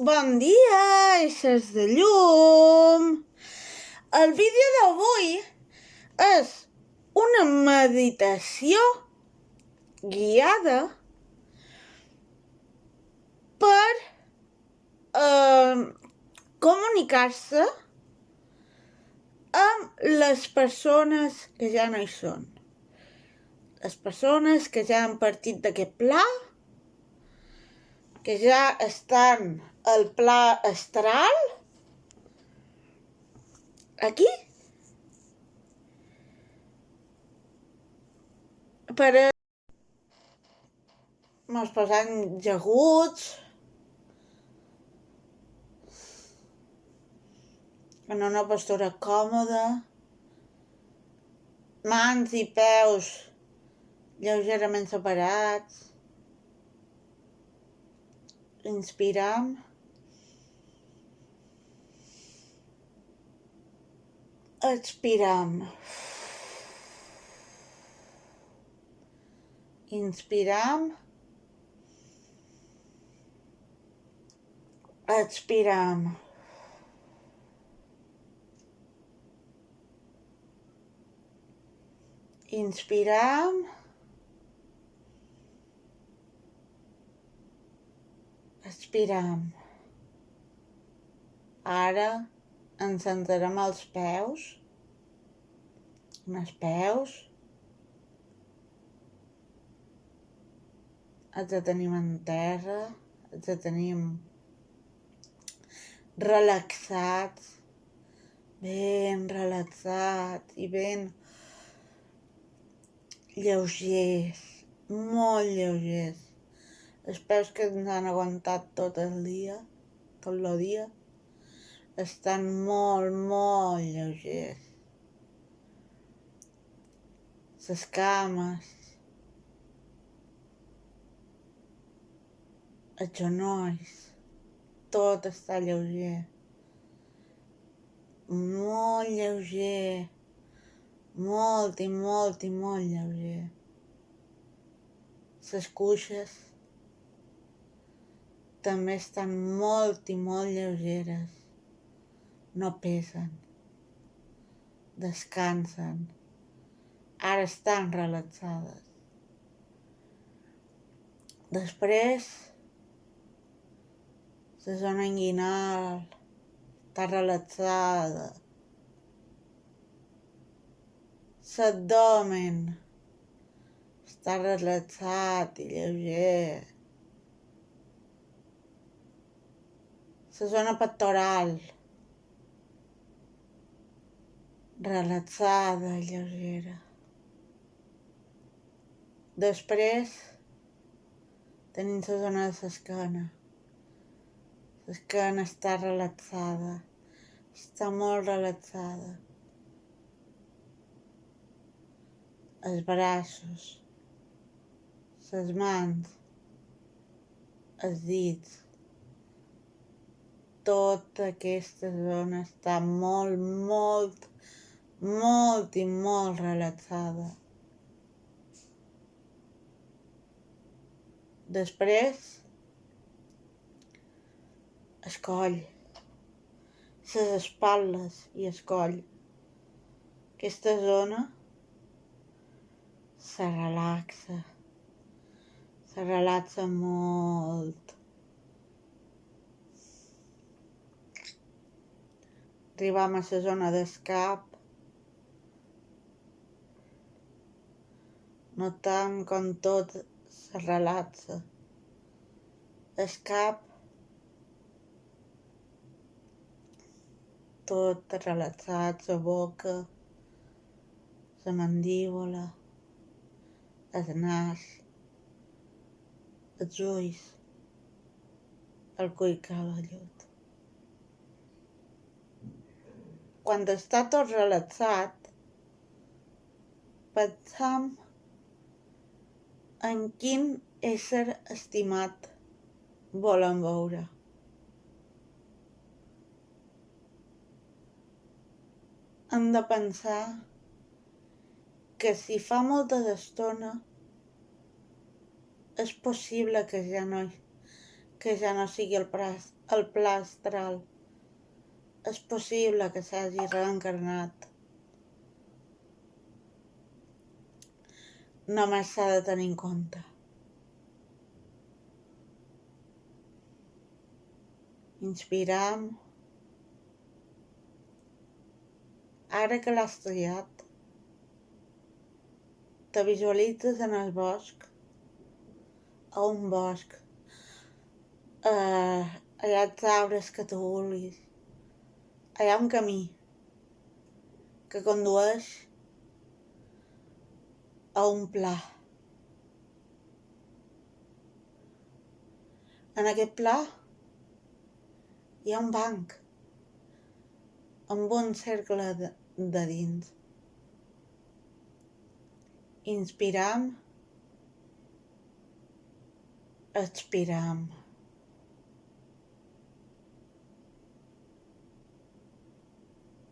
Bon dia, éssers de llum! El vídeo d'avui és una meditació guiada per comunicar-se amb les persones que ja no hi són. Les persones que ja han partit d'aquest pla, que ja estan al pla astral, aquí, per mos posant jaguts, en una postura còmoda, mans i peus lleugerament separats. Inspiram. Expiram. Inspiram. Expiram. Inspiram. Expiram. Ara ens centrarem als peus. Els peus. Els tenim en terra. Els tenim relaxats. Ben relaxats i ben lleugers. Molt lleugers. Els peus que ens han aguantat tot el dia, estan molt, molt lleugers. Les cames, els genolls, tot està lleuger. Molt lleuger. Molt i molt i molt lleuger. Les cuixes també estan molt i molt lleugeres. No pesen. Descansen. Ara estan relaxades. Després, la zona inguinal està relaxada. L'abdomen està relaxat i lleuger. La zona pectoral relaxada i lleugera. Després tenim la zona de l'esquena. L'esquena està relaxada. Està molt relaxada. Els braços, les mans, els dits. Tota aquesta zona està molt, molt, molt i molt relaxada. Després, el coll, les espatlles i el coll. Aquesta zona se relaxa molt. Arribam a la zona del cap, notam com tot se relaxa. El cap, tot relaxat, la boca, la mandíbula, el nas, els ulls, el cuir cabellut. Quan està tot relaxat, pensam en quin ésser estimat volem veure. Hem de pensar que si fa molta estona és possible que ja no sigui el el pla astral. És possible que s'hagi reencarnat. Només s'ha de tenir en compte. Inspiram. Ara que l'has triat, te visualitzes en el bosc, a un bosc. Hi ha els arbres que tu vulguis. Hi ha un camí que condueix a un pla. En aquest pla hi ha un banc amb un cercle de dins. Inspiram, expiram.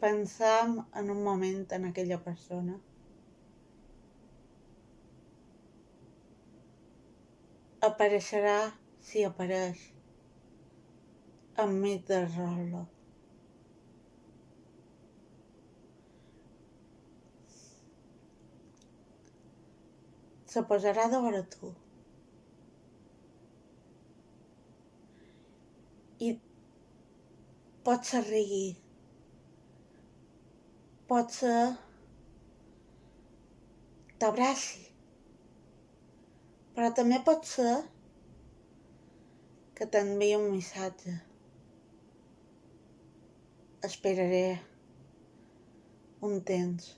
Pensam en un moment en aquella persona. Apareixerà si apareix enmig del rol. Se posarà davant tu i pot ser rigui, pot ser t'abraci, però també pot ser que t'enviï un missatge. Esperaré un temps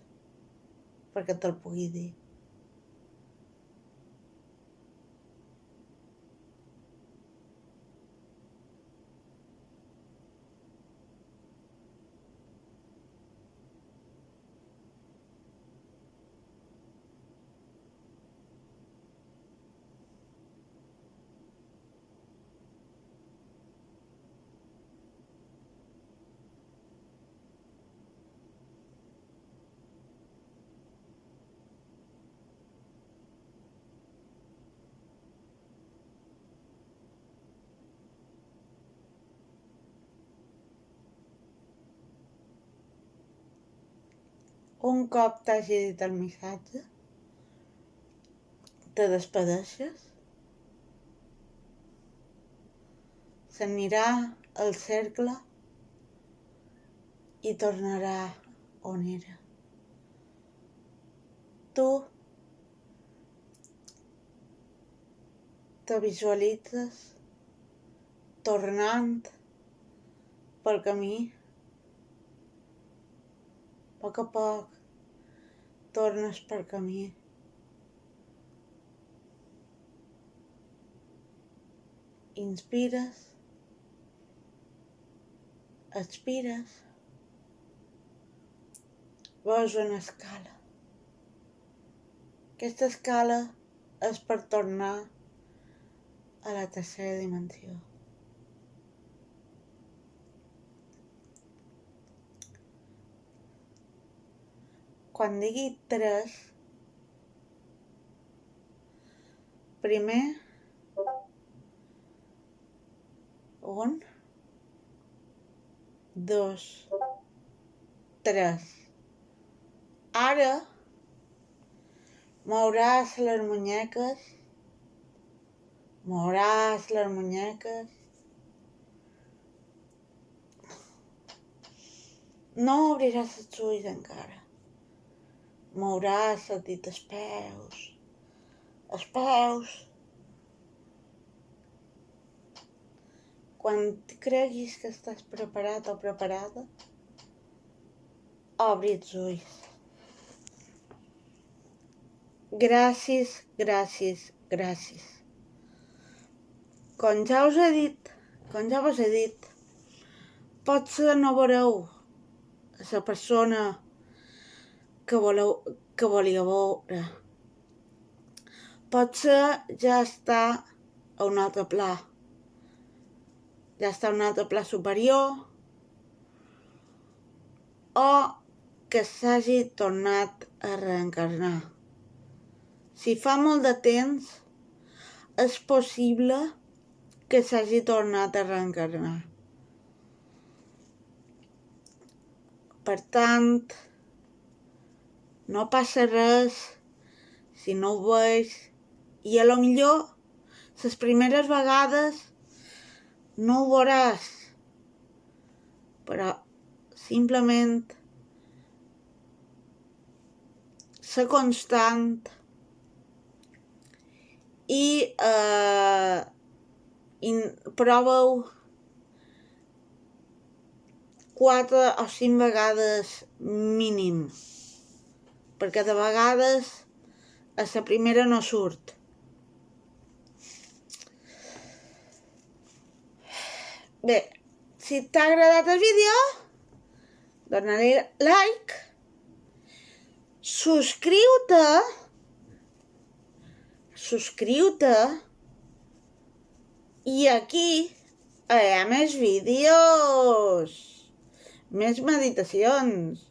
perquè te'l pugui dir. Un cop t'hagi dit el missatge, te despedeixes, s'anirà al cercle i tornarà on era. Tu te visualitzes tornant pel camí. A poc tornes pel camí. Inspires, expires, veus una escala. Aquesta escala és per tornar a la tercera dimensió. Quan digui 3, primer 1, 2, 3. Ara mouràs les muñeques, no obriràs els ulls encara. Mouràs els dits els peus. Quan creguis que estàs preparat o preparada, obri els ulls. Gràcies. Com ja vos he dit, potser no veureu la persona que volia veure. Potser ja està a un altre pla. Ja està a un altre pla superior, o que s'hagi tornat a reencarnar. Si fa molt de temps, és possible que s'hagi tornat a reencarnar. Per tant, no passa res si no ho veus i a lo millor les primeres vegades no ho veuràs, però simplement ser constant i prova-ho 4 o 5 vegades mínim, perquè de vegades a la primera no surt. Bé, si t'ha agradat el vídeo, dona-li like, subscriu-te i aquí hi ha més vídeos, més meditacions.